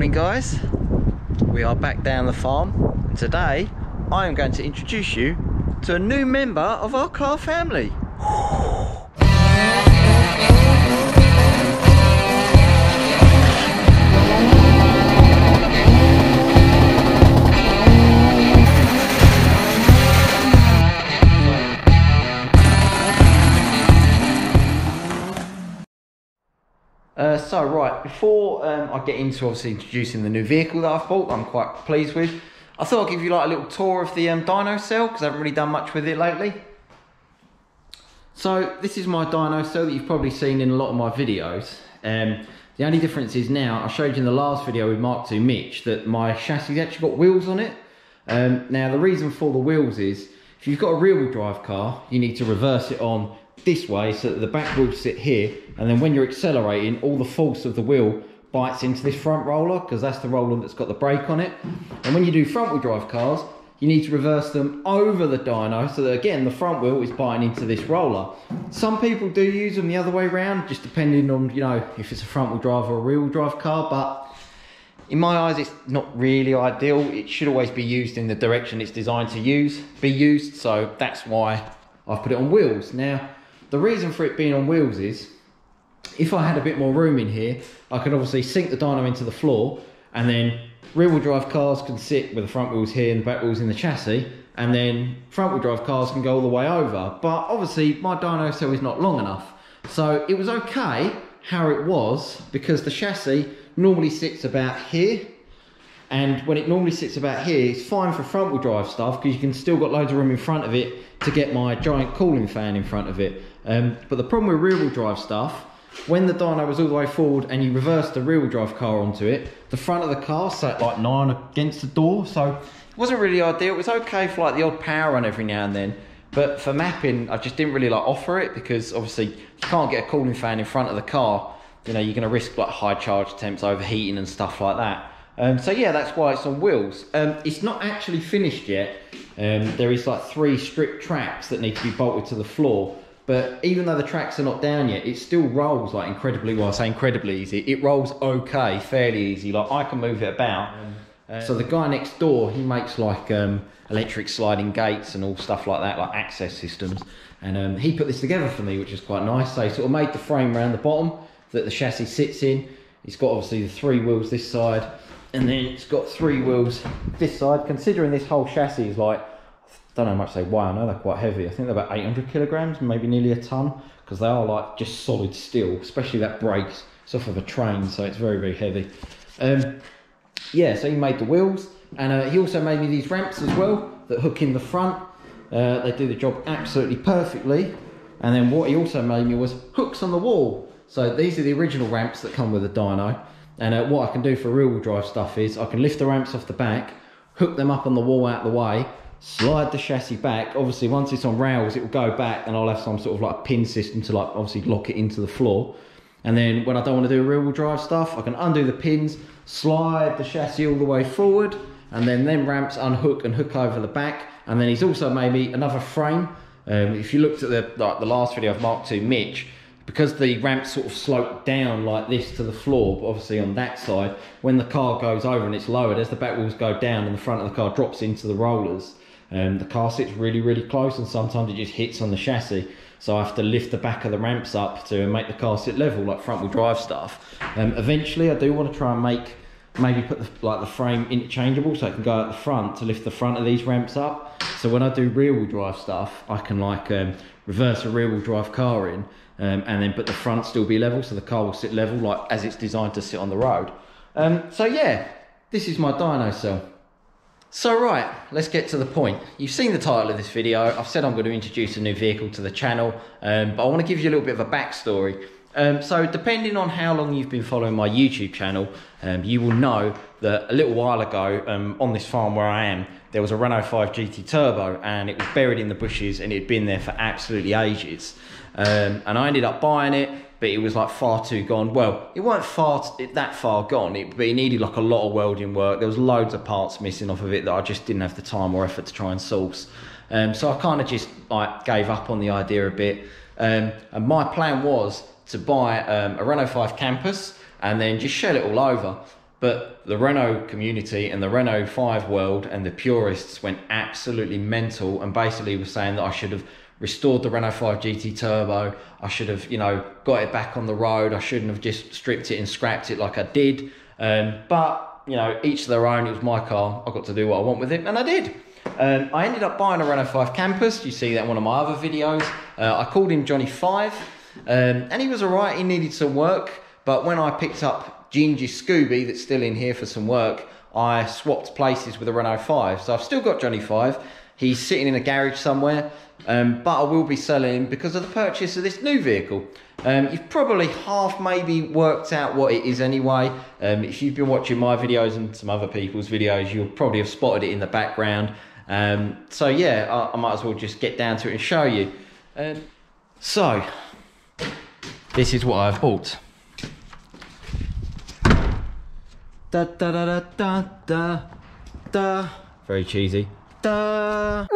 Morning guys, we are back down the farm and today I am going to introduce you to a new member of our car family. So right, before I get into obviously introducing the new vehicle that I've bought, I'm quite pleased with, I thought I'd give you like a little tour of the dyno cell because I haven't really done much with it lately. So this is my dyno cell that you've probably seen in a lot of my videos. The only difference is now, I showed you in the last video with Mark II Mitch that my chassis actually got wheels on it. Now the reason for the wheels is, if you've got a rear wheel drive car, you need to reverse it on this way so that the back wheels sit here, and then when you're accelerating, all the force of the wheel bites into this front roller because that's the roller that's got the brake on it. And when you do front wheel drive cars, you need to reverse them over the dyno so that again the front wheel is biting into this roller. Some people do use them the other way around, just depending on, you know, if it's a front wheel drive or a rear wheel drive car, but in my eyes it's not really ideal. It should always be used in the direction it's designed to be used, so that's why I've put it on wheels. Now the reason for it being on wheels is, if I had a bit more room in here, I could obviously sink the dyno into the floor, and then rear wheel drive cars can sit with the front wheels here and the back wheels in the chassis, and then front wheel drive cars can go all the way over. But obviously my dyno cell is not long enough, so it was okay how it was, because the chassis normally sits about here, and when it normally sits about here, it's fine for front wheel drive stuff because you can still got loads of room in front of it to get my giant cooling fan in front of it. But the problem with rear wheel drive stuff, when the dyno was all the way forward and you reversed the rear wheel drive car onto it, the front of the car sat like 9 against the door, so it wasn't really ideal. It was okay for like the odd power run every now and then, but for mapping I just didn't really like offer it, because obviously you can't get a cooling fan in front of the car. You know, you're going to risk like high charge temps, overheating and stuff like that. So yeah, that's why it's on wheels. It's not actually finished yet. There is like 3 stripped tracks that need to be bolted to the floor, but even though the tracks are not down yet, it still rolls like incredibly, well I say incredibly easy, it rolls okay, fairly easy, like I can move it about. So the guy next door, he makes like electric sliding gates and all stuff like that, like access systems, and he put this together for me, which is quite nice. So he sort of made the frame around the bottom that the chassis sits in. It's got obviously the 3 wheels this side, and then it's got 3 wheels this side. Considering this whole chassis is like, I don't know how much they weigh, I know they're quite heavy. I think they're about 800 kilograms, maybe nearly a ton, because they are like just solid steel, especially that brakes. It's off of a train, so it's very, very heavy. Yeah, so he made the wheels, and he also made me these ramps as well that hook in the front. They do the job absolutely perfectly. And then what he also made me was hooks on the wall. So these are the original ramps that come with the dyno. And what I can do for rear wheel drive stuff is I can lift the ramps off the back, hook them up on the wall out of the way, slide the chassis back. Obviously once it's on rails it will go back, and I'll have some sort of like pin system to like obviously lock it into the floor. And then when I don't want to do rear wheel drive stuff, I can undo the pins, slide the chassis all the way forward, and then ramps unhook and hook over the back. And then he's also made me another frame. If you looked at the last video of Mark II Mitch, because the ramps sort of slope down like this to the floor, but obviously on that side, when the car goes over and it's lowered, as the back wheels go down and the front of the car drops into the rollers, the car sits really, really close, and sometimes it just hits on the chassis. So I have to lift the back of the ramps up to make the car sit level, like front wheel drive stuff. Eventually I do want to try and maybe put the frame interchangeable so it can go out the front to lift the front of these ramps up. So when I do rear wheel drive stuff, I can like reverse a rear wheel drive car in, and then but the front still be level, so the car will sit level like as it's designed to sit on the road. So yeah, this is my dyno cell. So right, let's get to the point. You've seen the title of this video. I've said I'm going to introduce a new vehicle to the channel, but I want to give you a little bit of a backstory. So depending on how long you've been following my YouTube channel, you will know that a little while ago on this farm where I am, there was a Renault 5 GT Turbo, and it was buried in the bushes and it had been there for absolutely ages. And I ended up buying it, but it was like far too gone. Well, it weren't that far gone, but it needed like a lot of welding work. There was loads of parts missing off of it that I just didn't have the time or effort to try and source. So I kind of just like gave up on the idea a bit. And my plan was to buy a Renault 5 Campus and then just shell it all over. But the Renault community and the Renault 5 world and the purists went absolutely mental and basically were saying that I should have restored the Renault 5 GT Turbo. I should have, you know, got it back on the road. I shouldn't have just stripped it and scrapped it like I did. But, you know, each to their own. It was my car. I got to do what I want with it, and I did. I ended up buying a Renault 5 Campus. You see that in one of my other videos. I called him Johnny 5, and he was all right. He needed some work. But when I picked up Gingy Scooby, that's still in here for some work, I swapped places with the Renault 5. So I've still got Johnny 5. He's sitting in a garage somewhere, but I will be selling him because of the purchase of this new vehicle. You've probably half maybe worked out what it is anyway. If you've been watching my videos and some other people's videos, you'll probably have spotted it in the background. So yeah, I might as well just get down to it and show you. So, this is what I've bought. Da da da da da da. Very cheesy. Da.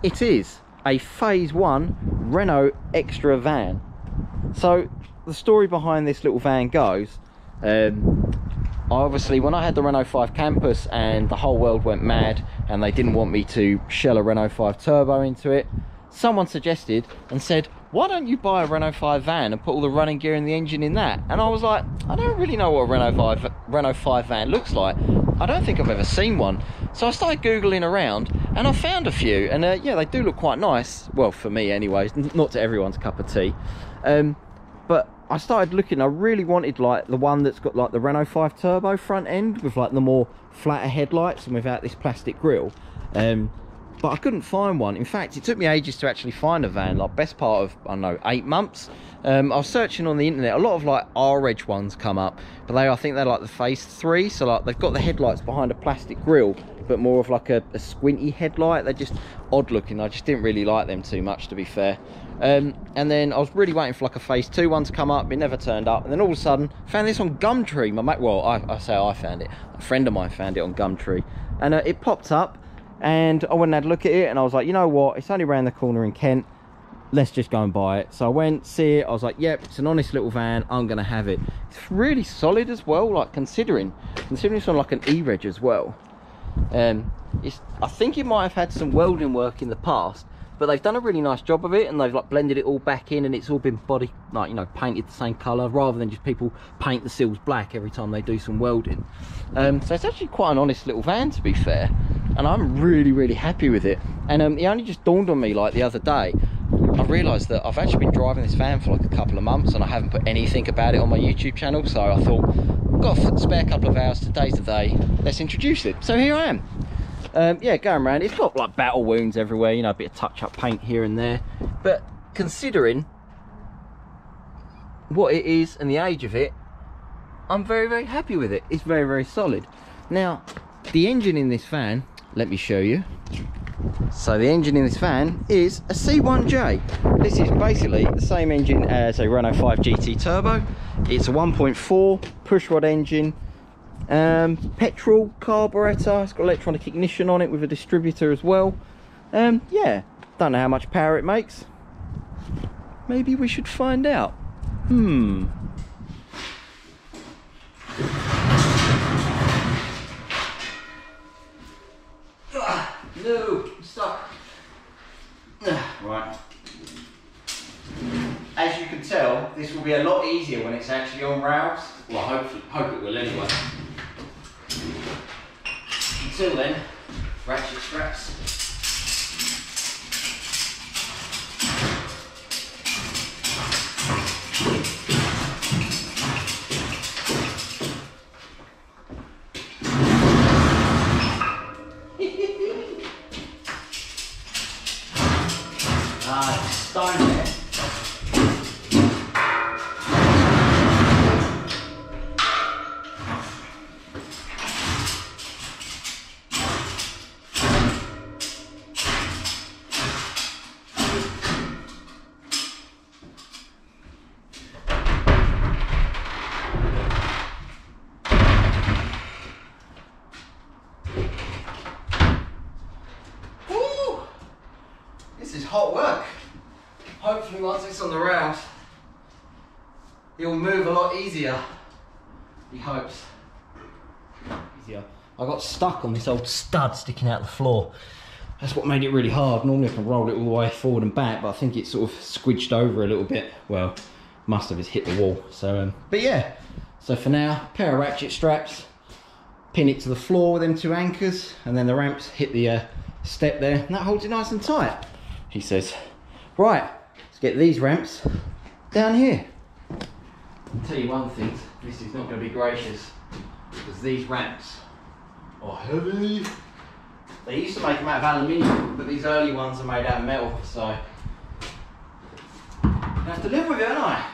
It is a phase 1 Renault Extra van. So the story behind this little van goes, obviously when I had the Renault 5 Campus and the whole world went mad and they didn't want me to shell a Renault 5 Turbo into it, someone suggested and said, why don't you buy a Renault 5 van and put all the running gear and the engine in that? And I was like, I don't really know what a Renault 5 van looks like. I don't think I've ever seen one. So I started Googling around and I found a few, and yeah, they do look quite nice. Well, for me anyways, not to everyone's cup of tea. But I started looking, I really wanted like the one that's got like the Renault 5 Turbo front end with like the more flatter headlights and without this plastic grille. But I couldn't find one. In fact, it took me ages to actually find a van, like best part of, I don't know, 8 months. I was searching on the internet, a lot of like R-Edge ones come up, but I think they're like the phase 3, so like they've got the headlights behind a plastic grille, but more of like a squinty headlight. They're just odd looking. I just didn't really like them too much, to be fair. And then I was really waiting for like a phase 2 one to come up. It never turned up, and then all of a sudden found this on Gumtree. I say I found it, a friend of mine found it on Gumtree, and it popped up. And I went and had a look at it, and I was like, you know what, it's only around the corner in Kent, let's just go and buy it. So I went, see it, I was like, yep, it's an honest little van, I'm gonna have it. It's really solid as well, like considering it's on like an E-Reg as well. I think it might have had some welding work in the past, but they've done a really nice job of it, and they've like blended it all back in, and it's all been body, like, you know, painted the same colour, rather than just people paint the seals black every time they do some welding. So it's actually quite an honest little van, to be fair, and I'm really happy with it. And it only just dawned on me like the other day, I realised that I've actually been driving this van for like a couple of months and I haven't put anything about it on my YouTube channel, so I thought, I've got a spare couple of hours, today's the day, let's introduce it. So here I am. Yeah, going around, it's got like battle wounds everywhere, you know, a bit of touch-up paint here and there, but considering what it is and the age of it, I'm very happy with it. It's very solid. Now, the engine in this van, let me show you. So the engine in this van is a C1J. This is basically the same engine as a Renault 5 GT Turbo. It's a 1.4 pushrod engine, petrol carburetor. It's got electronic ignition on it with a distributor as well. Yeah, don't know how much power it makes. Maybe we should find out. No, I'm stuck. Right. As you can tell, this will be a lot easier when it's actually on rails. Well, hope it will anyway. Until then, ratchet straps. stone there. This is hot work. Hopefully once it's on the rails, it'll move a lot easier. He hopes. Easier. I got stuck on this old stud sticking out the floor. That's what made it really hard. Normally I can roll it all the way forward and back, but I think it sort of squidged over a little bit. Well, must have, it's hit the wall. So, but yeah. So for now, pair of ratchet straps, pin it to the floor with them 2 anchors, and then the ramps hit the step there, and that holds it nice and tight. He says, right, let's get these ramps down here. I'll tell you one thing, this is not going to be gracious, because these ramps are heavy. They used to make them out of aluminium, but these early ones are made out of metal, so I have to live with it, don't I?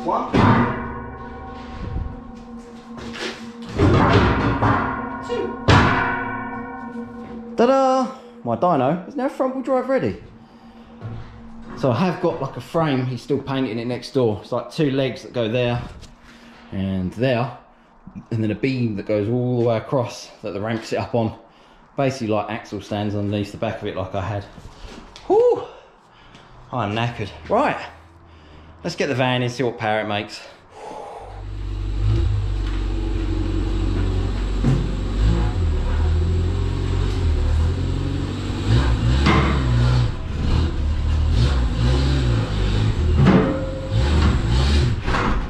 One, 2, ta-da! My dyno is now front wheel drive ready. So I have got like a frame, he's still painting it next door. It's like 2 legs that go there and there, and then a beam that goes all the way across that the ramp sit up on. Basically like axle stands underneath the back of it like I had. Whew! I'm knackered. Right. Let's get the van in, see what power it makes.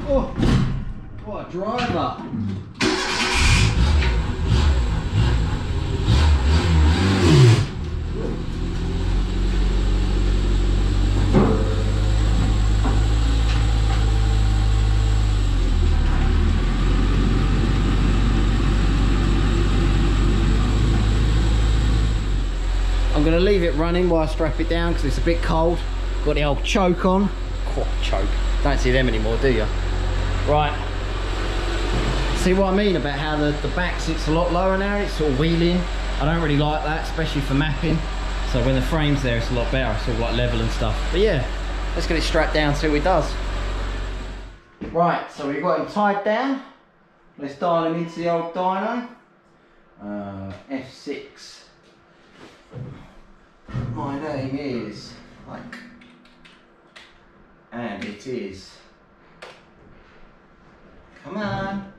Oh, what a driver. I'm going to leave it running while I strap it down because it's a bit cold. Got the old choke on. Oh, choke. Don't see them anymore, do you? Right. See what I mean about how the back sits a lot lower now? It's sort of wheeling. I don't really like that, especially for mapping. So when the frame's there, it's a lot better. It's all like level and stuff. But yeah, let's get it strapped down, see what it does. Right, so we've got him tied down. Let's dial him into the old dyno. F6. My name is Mike, and it is, come on,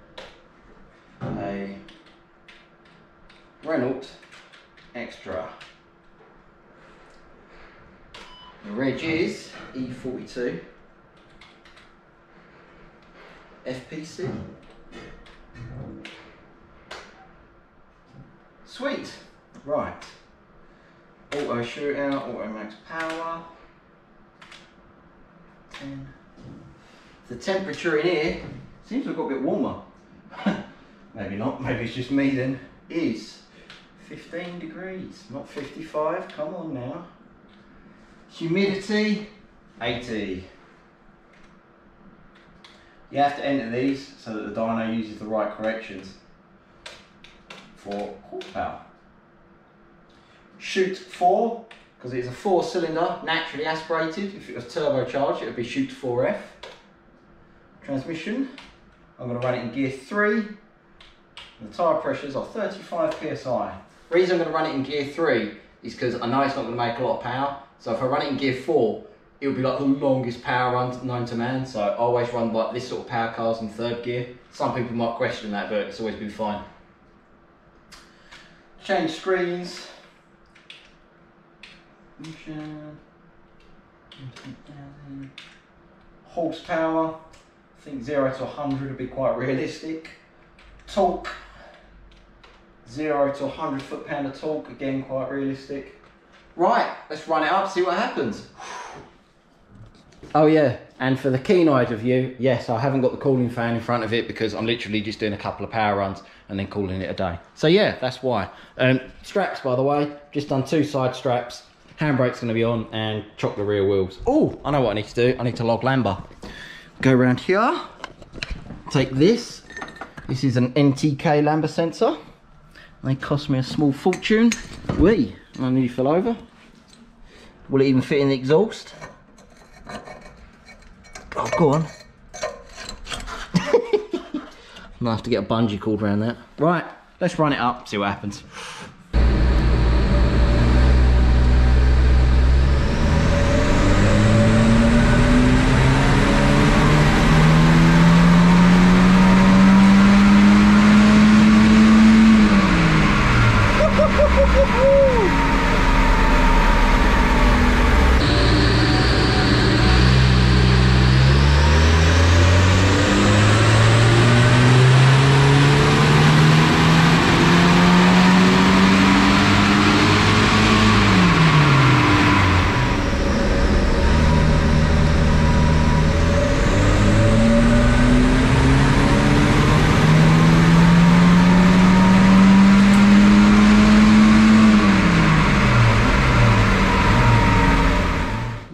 a Renault Extra. The reg is E42 FPC. Sweet, right. Auto shootout, auto max power. 10. The temperature in here seems to have got a bit warmer. Maybe not, maybe it's just me then. Is 15 degrees, not 55. Come on now. Humidity 80. You have to enter these so that the dyno uses the right corrections for horsepower. Shoot 4, because it's a 4-cylinder, naturally aspirated. If it was turbocharged, it would be shoot 4F. Transmission, I'm going to run it in gear 3. The tyre pressures are 35 psi. The reason I'm going to run it in gear 3 is because I know it's not going to make a lot of power. So if I run it in gear 4, it will be like the longest power run known to man. So I always run like this sort of power cars in 3rd gear. Some people might question that, but it's always been fine. Change screens. Horsepower, I think 0 to 100 would be quite realistic. Torque, 0 to 100 foot-pound of torque, again quite realistic. Right, let's run it up, see what happens. Oh yeah, and for the keen-eyed of you, yes, I haven't got the cooling fan in front of it because I'm literally just doing a couple of power runs and then calling it a day. So yeah, that's why. Straps, by the way, just done 2 side straps. Handbrake's going to be on and chock the rear wheels. Oh, I know what I need to do. I need to log Lamba. Go around here. Take this. This is an NTK Lamba sensor. They cost me a small fortune. Whee! I nearly fell over. Will it even fit in the exhaust? Oh, go on. I'm gonna have to get a bungee cord around that. Right, let's run it up, see what happens.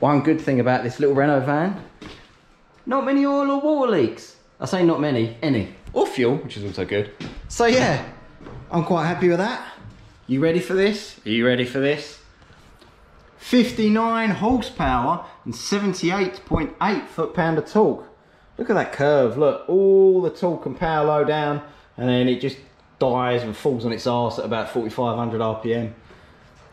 One good thing about this little Renault van, not many oil or water leaks. I say not many, any. Or fuel, which is also good. So yeah, I'm quite happy with that. You ready for this? Are you ready for this? 59 horsepower and 78.8 foot-pound of torque. Look at that curve, look, all the torque and power low down, and then it just dies and falls on its arse at about 4,500 RPM.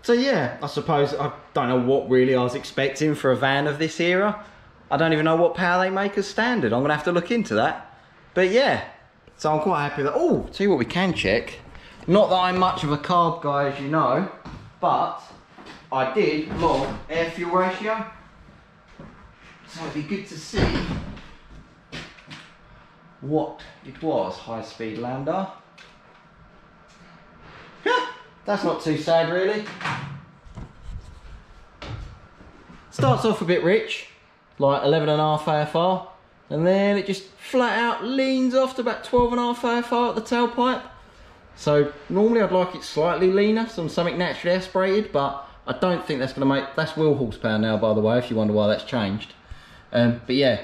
So yeah, I suppose I don't know what really I was expecting for a van of this era. I don't even know what power they make as standard. I'm gonna have to look into that. But yeah, so I'm quite happy with that. Oh, tell you what we can check. Not that I'm much of a carb guy, as you know, but I did log air fuel ratio. So it'd be good to see what it was. High speed Lambda. That's not too sad, really. Starts off a bit rich, like 11.5 AFR, and then it just flat out leans off to about 12.5 AFR at the tailpipe. So normally I'd like it slightly leaner, something naturally aspirated, but I don't think that's going to make, that's wheel horsepower now, by the way, if you wonder why that's changed. But yeah,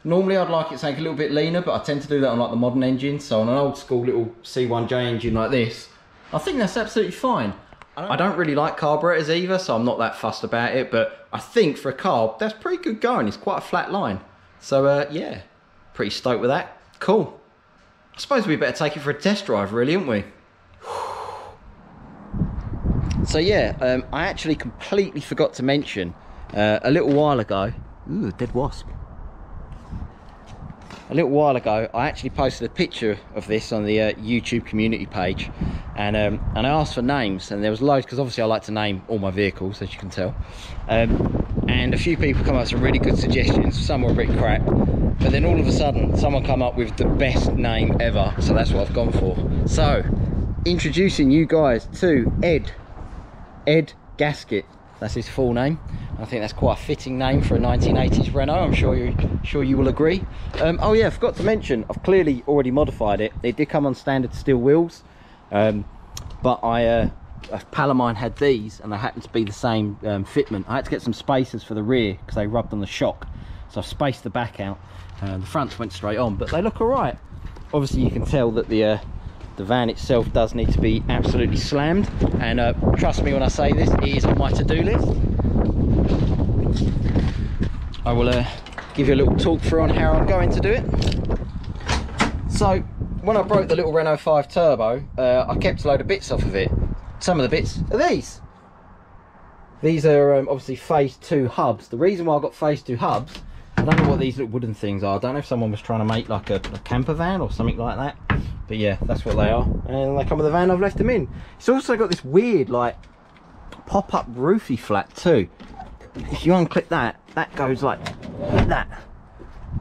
normally I'd like it something a little bit leaner, but I tend to do that on like the modern engines. So on an old school little C1J engine like this, I think that's absolutely fine. I don't really like carburetors either, so I'm not that fussed about it, but I think for a carb, that's pretty good going. It's quite a flat line. So yeah, pretty stoked with that. Cool. I suppose we better take it for a test drive, really, aren't we? So yeah, I actually completely forgot to mention a little while ago, ooh, dead wasp. A little while ago, I actually posted a picture of this on the YouTube community page, and I asked for names, and there was loads, because obviously I like to name all my vehicles, as you can tell. And a few people come up with some really good suggestions. Some were a bit crap, but then all of a sudden, someone come up with the best name ever, so that's what I've gone for. So, introducing you guys to Ed Gasket. That's his full name. I think that's quite a fitting name for a 1980s Renault. I'm sure you will agree. Oh yeah, I forgot to mention, I've clearly already modified it. It did come on standard steel wheels, but a pal of mine had these, and they happened to be the same fitment. I had to get some spacers for the rear because they rubbed on the shock, so I've spaced the back out. The fronts went straight on, but they look all right. Obviously, you can tell that the van itself does need to be absolutely slammed, and trust me when I say this, it is on my to-do list. I will give you a little talk through on how I'm going to do it. So when I broke the little Renault 5 Turbo, I kept a load of bits off of it. Some of the bits are these. These are obviously phase 2 hubs. The reason why I got phase 2 hubs, I don't know what these little wooden things are. I don't know if someone was trying to make like a camper van or something like that, but yeah, that's what they are, and they come with the van. I've left them in. It's also got this weird like pop-up roofy flat too. If you unclip that, that goes like that,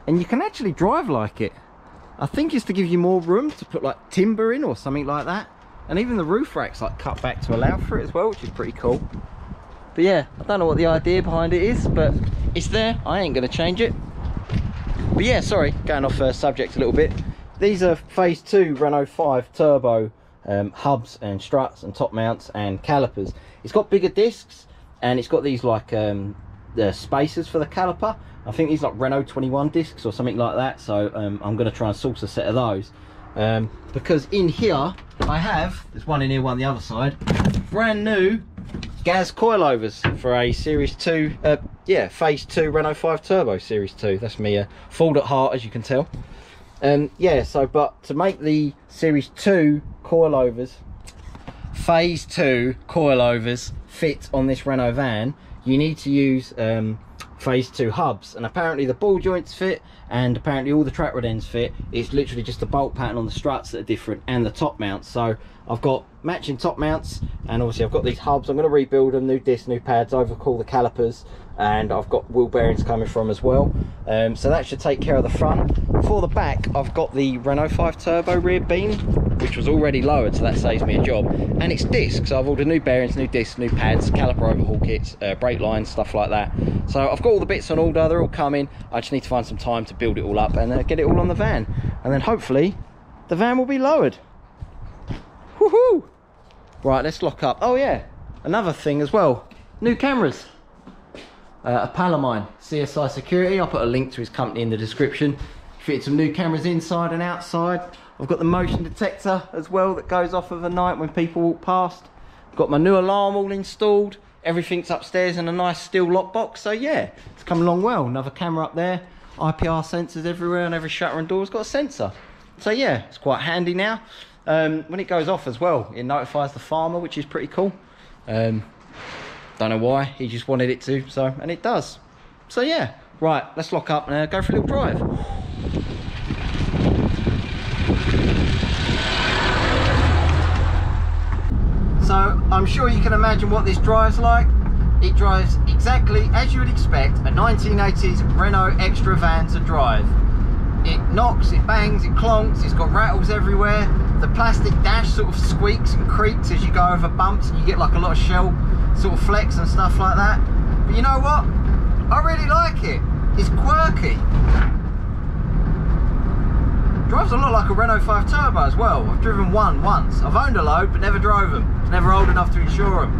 and you can actually drive like it. I think it's to give you more room to put like timber in or something like that, and even the roof rack's like cut back to allow for it as well, which is pretty cool. But yeah, I don't know what the idea behind it is, but it's there. I ain't gonna change it. But yeah, sorry, going off subject a little bit. These are phase 2 Renault 5 turbo hubs and struts and top mounts and calipers. It's got bigger discs and it's got these like the spacers for the caliper. I think these like Renault 21 discs or something like that. So I'm going to try and source a set of those. Because in here I have, there's one in here, one on the other side, brand new gas coilovers for a Series 2, yeah, phase 2 Renault 5 Turbo Series 2. That's me, Ford at heart, as you can tell. Yeah, so, but to make the Series 2 coilovers, phase 2 coilovers fit on this Renault van, you need to use phase 2 hubs, and apparently the ball joints fit, and apparently all the track rod ends fit. It's literally just the bolt pattern on the struts that are different, and the top mounts. So I've got matching top mounts, and obviously I've got these hubs. I'm going to rebuild them, new discs, new pads, overhaul the calipers, and I've got wheel bearings coming from as well. So that should take care of the front. For the back, I've got the Renault 5 Turbo rear beam, which was already lowered, so that saves me a job. And it's discs, so I've ordered new bearings, new discs, new pads, caliper overhaul kits, brake lines, stuff like that. So I've got all the bits on order, they're all coming. I just need to find some time to build it all up and get it all on the van. And then hopefully the van will be lowered. Woohoo! Right, let's lock up. Oh yeah, another thing as well, new cameras. A pal of mine, CSI Security, I'll put a link to his company in the description. Fitted some new cameras inside and outside. I've got the motion detector as well that goes off overnight when people walk past. Got my new alarm all installed. Everything's upstairs in a nice steel lockbox. So yeah, it's come along well. Another camera up there. IPR sensors everywhere, and every shutter and door's got a sensor. So yeah, it's quite handy now. When it goes off as well, it notifies the farmer, which is pretty cool. Don't know why, he just wanted it to, so, and it does. So yeah, right, let's lock up and go for a little drive. So I'm sure you can imagine what this drives like. It drives exactly as you would expect a 1980s Renault Extra van to drive. It knocks, it bangs, it clonks, it's got rattles everywhere. The plastic dash sort of squeaks and creaks as you go over bumps, and you get like a lot of shell sort of flex and stuff like that. But you know what? I really like it. It's quirky. Drives a lot like a Renault 5 Turbo as well. I've driven one once. I've owned a load but never drove them. I was never old enough to insure them.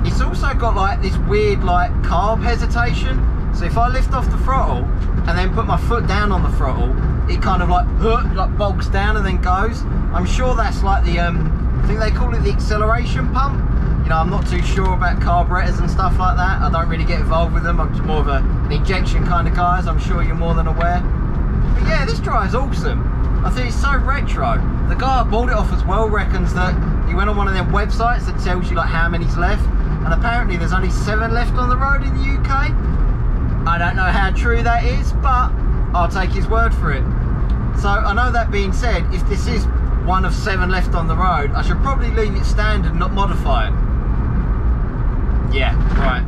It's also got like this weird like carb hesitation. So if I lift off the throttle and then put my foot down on the throttle, it kind of like bogs down and then goes. I'm sure that's like the I think they call it the acceleration pump. You know, I'm not too sure about carburetors and stuff like that. I don't really get involved with them. I'm just more of an injection kind of guy, as I'm sure you're more than aware. But yeah, this drive's awesome. I think it's so retro. The guy I bought it off as well reckons that he went on one of them websites that tells you like how many's left, and apparently there's only 7 left on the road in the UK. I don't know how true that is, but I'll take his word for it. So I know, that being said, if this is one of 7 left on the road, I should probably leave it standard and not modify it. Yeah, right.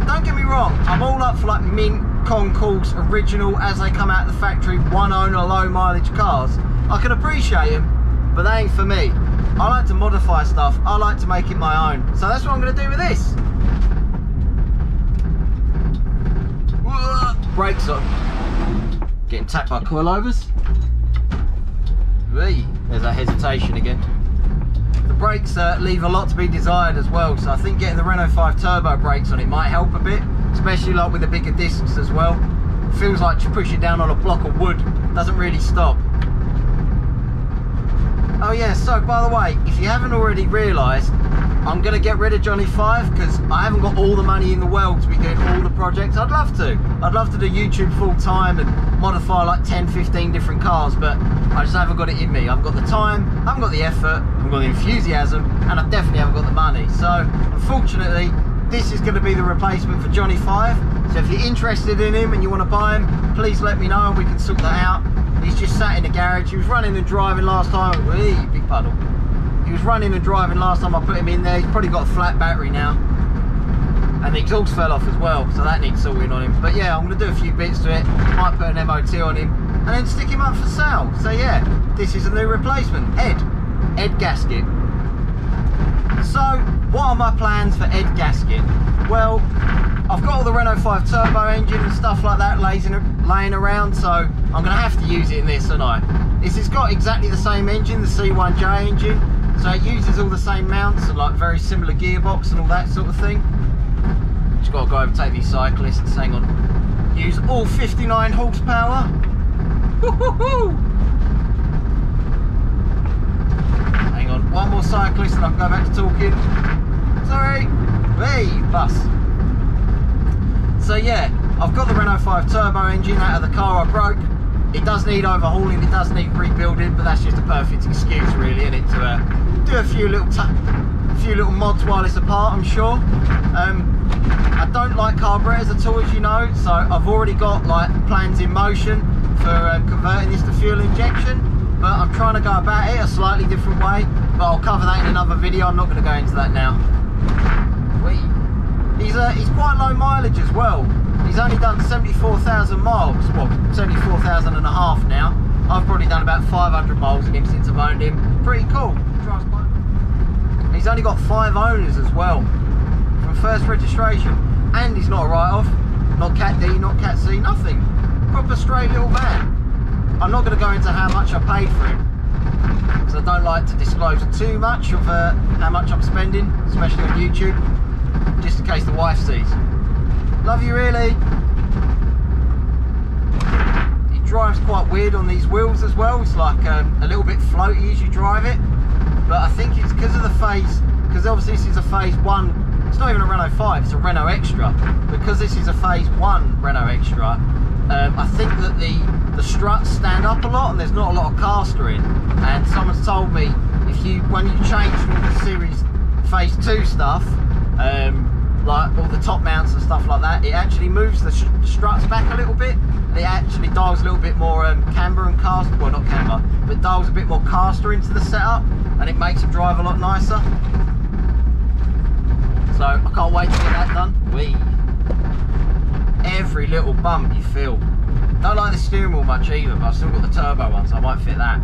Don't get me wrong, I'm all up for like mint, concourse, original, as they come out of the factory, one owner, low mileage cars. I can appreciate them, but they ain't for me. I like to modify stuff, I like to make it my own. So that's what I'm going to do with this. Brakes on. Getting tapped by coilovers. There's that hesitation again. The brakes leave a lot to be desired as well, so I think getting the Renault 5 Turbo brakes on it might help a bit, especially like with the bigger discs as well. It feels like you push it down on a block of wood, doesn't really stop. Oh yeah, so by the way, if you haven't already realised, I'm going to get rid of Johnny 5 because I haven't got all the money in the world to be doing all the projects. I'd love to. I'd love to do YouTube full time and modify like 10, 15 different cars, but I just haven't got it in me. I've got the time, I haven't got the effort, I've got the enthusiasm, and I definitely haven't got the money. So unfortunately, this is going to be the replacement for Johnny 5. So if you're interested in him and you want to buy him, please let me know and we can sort that out. He's just sat in the garage. He was running and driving last time. Big puddle. He was running and driving last time I put him in there. He's probably got a flat battery now. And the exhaust fell off as well, so that needs sorting on him. But yeah, I'm going to do a few bits to it. Might put an MOT on him and then stick him up for sale. So yeah, this is a new replacement. Ed Gasket. So, what are my plans for Ed Gasket? Well, I've got all the Renault 5 turbo engine and stuff like that laying around, so I'm going to have to use it in this, aren't I? This has got exactly the same engine, the C1J engine, so it uses all the same mounts and like very similar gearbox and all that sort of thing. Just got to go overtake these cyclists, hang on. Use all 59 horsepower. Woo-hoo-hoo! Hang on, one more cyclist and I'll go back to talking. Sorry, hey, bus. So yeah, I've got the Renault 5 turbo engine out of the car I broke. It does need overhauling, it does need rebuilding, but that's just a perfect excuse really, isn't it, to do a few little mods while it's apart, I'm sure. I don't like carburetors at all, as you know, so I've already got like plans in motion for converting this to fuel injection, but I'm trying to go about it a slightly different way, but I'll cover that in another video. I'm not going to go into that now. He's quite low mileage as well. He's only done 74,000 miles, well 74,000 and a half now. I've probably done about 500 miles in him since I've owned him. Pretty cool. He's only got 5 owners as well from first registration, and he's not a write-off, not Cat D, not Cat C, nothing. Proper straight little van. I'm not going to go into how much I paid for him, because I don't like to disclose too much of how much I'm spending, especially on YouTube, just in case the wife sees. Love you really. He drives quite weird on these wheels as well. It's like a little bit floaty as you drive it, but I think it's because of the phase, because obviously this is a phase 1, it's not even a Renault 5, it's a Renault Extra. Because this is a phase 1 Renault Extra, I think that the struts stand up a lot and there's not a lot of castering, and someone's told me when you change from the series phase 2 stuff, like all the top mounts and stuff like that, it actually moves the struts back a little bit, and it actually dials a little bit more camber and caster, well not camber, but dials a bit more caster into the setup, and it makes it drive a lot nicer. So I can't wait to get that done. Whee! Every little bump you feel. Don't like the steering wheel much either, but I've still got the turbo one, so I might fit that.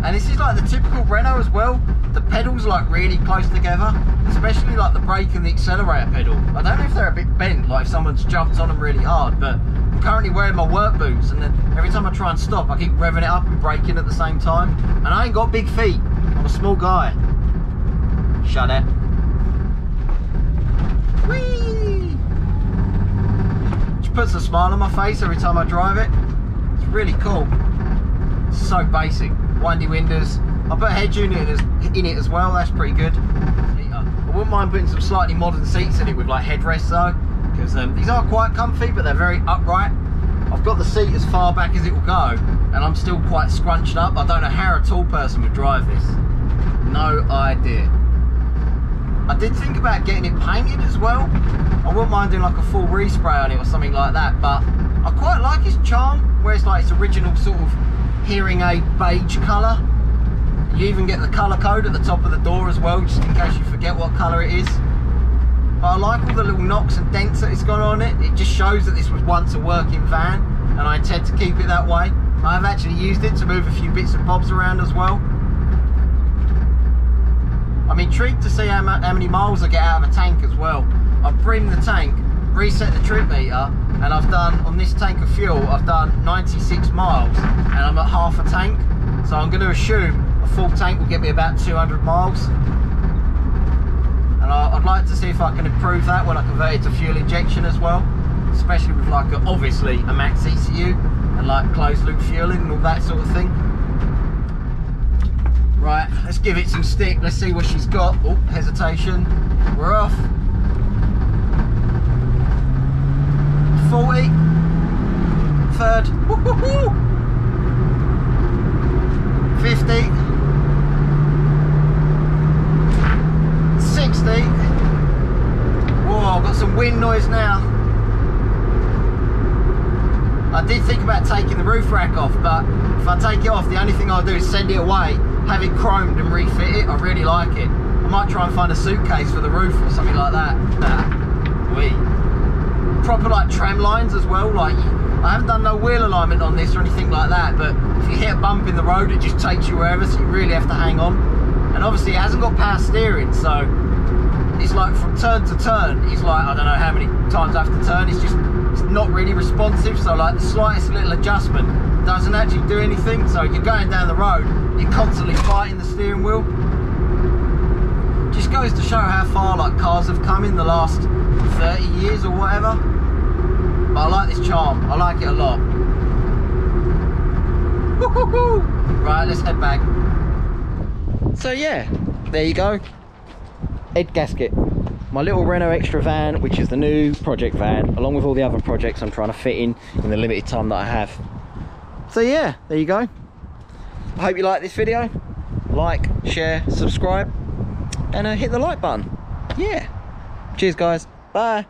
And this is like the typical Renault as well. The pedals are like really close together, especially like the brake and the accelerator pedal. I don't know if they're a bit bent, like if someone's jumped on them really hard, but I'm currently wearing my work boots, and then every time I try and stop, I keep revving it up and braking at the same time. And I ain't got big feet. I'm a small guy. Shut it. Whee! Which puts a smile on my face every time I drive it. It's really cool. It's so basic. Windy windows. I put a head unit in it as well, that's pretty good. I wouldn't mind putting some slightly modern seats in it with like headrests though, because these are quite comfy, but they're very upright. I've got the seat as far back as it will go, and I'm still quite scrunched up. I don't know how a tall person would drive this. No idea. I did think about getting it painted as well. I wouldn't mind doing like a full respray on it or something like that, but I quite like its charm, where it's like its original sort of hearing aid beige colour. You even get the colour code at the top of the door as well, just in case you forget what colour it is. But I like all the little knocks and dents that it's got on it. It just shows that this was once a working van, and I intend to keep it that way. I've actually used it to move a few bits and bobs around as well. I'm intrigued to see how many miles I get out of a tank as well. I've brimmed the tank, reset the trip meter, and I've done, on this tank of fuel, I've done 96 miles, and I'm at half a tank. So I'm going to assume a full tank will get me about 200 miles. And I'd like to see if I can improve that when I convert it to fuel injection as well. Especially with like obviously a max ECU and like closed loop fueling and all that sort of thing. Right, let's give it some stick. Let's see what she's got. Oh, hesitation. We're off. 40. Third. Woo-hoo-hoo. 50, 60, whoa, I've got some wind noise now. I did think about taking the roof rack off, but if I take it off, the only thing I'll do is send it away, have it chromed and refit it. I really like it. I might try and find a suitcase for the roof or something like that. Proper like tram lines as well, like I haven't done no wheel alignment on this or anything like that, but if you hit a bump in the road, it just takes you wherever, so you really have to hang on. and obviously it hasn't got power steering, so it's like from turn to turn, it's like, I don't know how many times I have to turn, it's not really responsive, so like the slightest little adjustment doesn't actually do anything. So you're going down the road, you're constantly fighting the steering wheel. Just goes to show how far like cars have come in the last 30 years or whatever. But I like this charm, I like it a lot. Right, let's head back. So yeah, there you go. Head gasket. My little Renault Extra van, which is the new project van, along with all the other projects I'm trying to fit in the limited time that I have. So yeah, there you go. I hope you like this video. Like, share, subscribe, and hit the like button. Yeah. Cheers guys. Bye.